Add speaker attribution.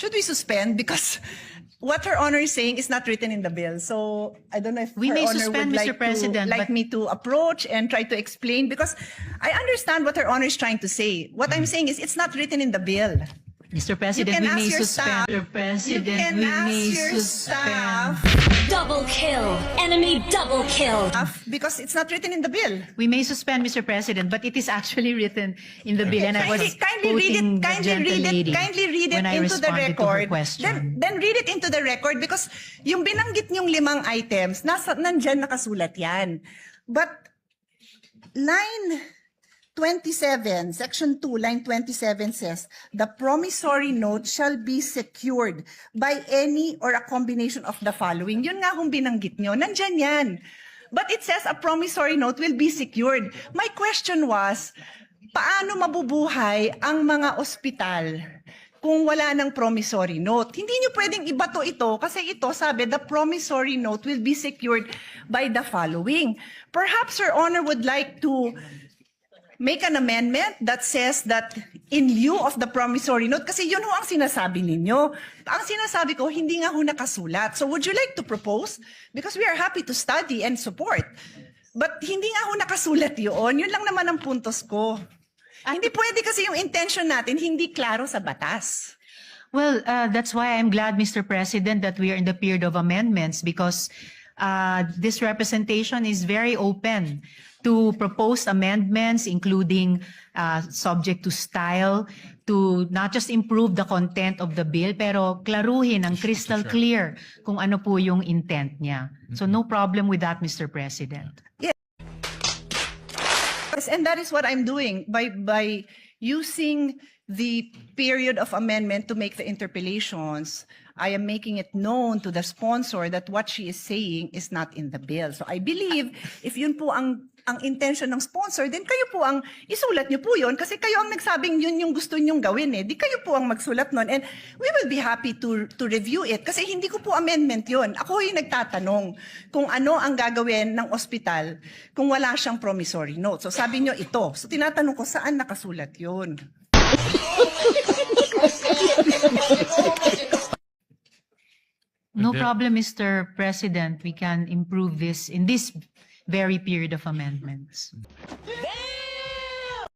Speaker 1: Should we suspend? Because what Her Honor is saying is not written in the bill. So I don't know if
Speaker 2: We
Speaker 1: Her
Speaker 2: may
Speaker 1: Honor
Speaker 2: suspend,
Speaker 1: would
Speaker 2: Mr. President,
Speaker 1: like
Speaker 2: but-
Speaker 1: me to approach and try to explain, because I understand what Her Honor is trying to say. What I'm saying is it's not written in the bill.
Speaker 2: Mr. President,
Speaker 1: can
Speaker 2: we
Speaker 1: ask
Speaker 2: may
Speaker 1: your
Speaker 2: suspend.
Speaker 1: staff-
Speaker 2: Mr. President,
Speaker 1: you can
Speaker 2: we
Speaker 1: ask
Speaker 2: may
Speaker 1: your
Speaker 2: suspend.
Speaker 3: Double kill. Enemy double kill.
Speaker 1: Because it's not written in the bill.
Speaker 2: We may suspend, Mr. President, but it is actually written in the bill, and I was quoting the gentle lady
Speaker 1: kindly read it
Speaker 2: when I
Speaker 1: into the
Speaker 2: responded to her
Speaker 1: record.
Speaker 2: question.
Speaker 1: Then read it into the record, because yung binanggit niyong 5 items, nandyan nakasulat yan. But line 27, section 2, line 27 says, the promissory note shall be secured by any or a combination of the following. Yun nga kung binanggit nyo, nandyan yan. But it says a promissory note will be secured. My question was, paano mabubuhay ang mga ospital kung wala ng promissory note? Hindi nyo pwedeng ibato ito kasi ito sabi, the promissory note will be secured by the following. Perhaps Your Honor would like to make an amendment that says that in lieu of the promissory note, kasi yun ho ang sinasabi ninyo. Ang sinasabi ko, hindi nga ho nakasulat. So would you like to propose? Because we are happy to study and support. But hindi nga ho nakasulat yun. Yun lang naman ang puntos ko. Hindi pwede kasi yung intention natin, hindi klaro sa batas.
Speaker 2: Well, that's why I'm glad, Mr. President, that we are in the period of amendments, because this representation is very open to propose amendments, including subject to style, to not just improve the content of the bill, pero klaruhin ang crystal clear kung ano po yung intent niya. So no problem with that, Mr. President.
Speaker 1: Yes, and that is what I'm doing by using the period of amendment to make the interpellations. I am making it known to the sponsor that what she is saying is not in the bill. So I believe if yun po ang intention ng sponsor, then kayo po ang isulat nyo po yun kasi kayo ang nagsabing yun yung gusto nyong gawin eh. Di kayo po ang magsulat nun. And we will be happy to review it kasi hindi ko po amendment yun. Ako yung nagtatanong kung ano ang gagawin ng ospital kung wala siyang promissory note. So sabi nyo ito. So tinatanong ko saan nakasulat yun.
Speaker 2: No problem, Mr. President. We can improve this in this very period of amendments.